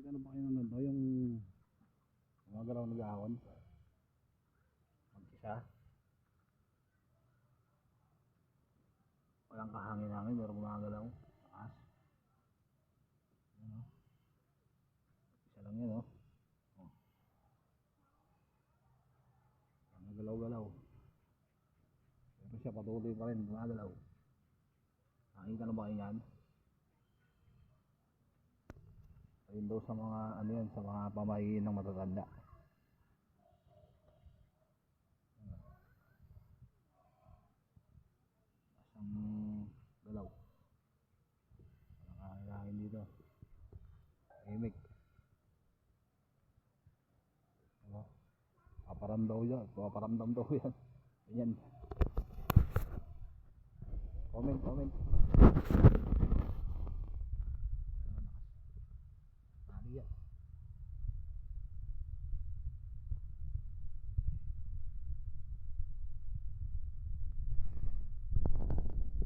Ano ba kayo ng ganito? Yung mga galaw ng gahon. Mag-isa. Walang kahangin-hangin pero gumagalaw. Taas. Ano? Isa lang yan, oh. Oh. Nagalaw-galaw. Pero siya patuloy pa rin gumagalaw. Nakita na ba kayo yan? Ayun daw sa mga ano yan, sa mga pamahiin ng matatanda. Asang galaw. Walang kahangin dito. Imik. Diba? Paparamdaw yan. Paparamdam daw yan. Ganyan. Comment. Nali yan.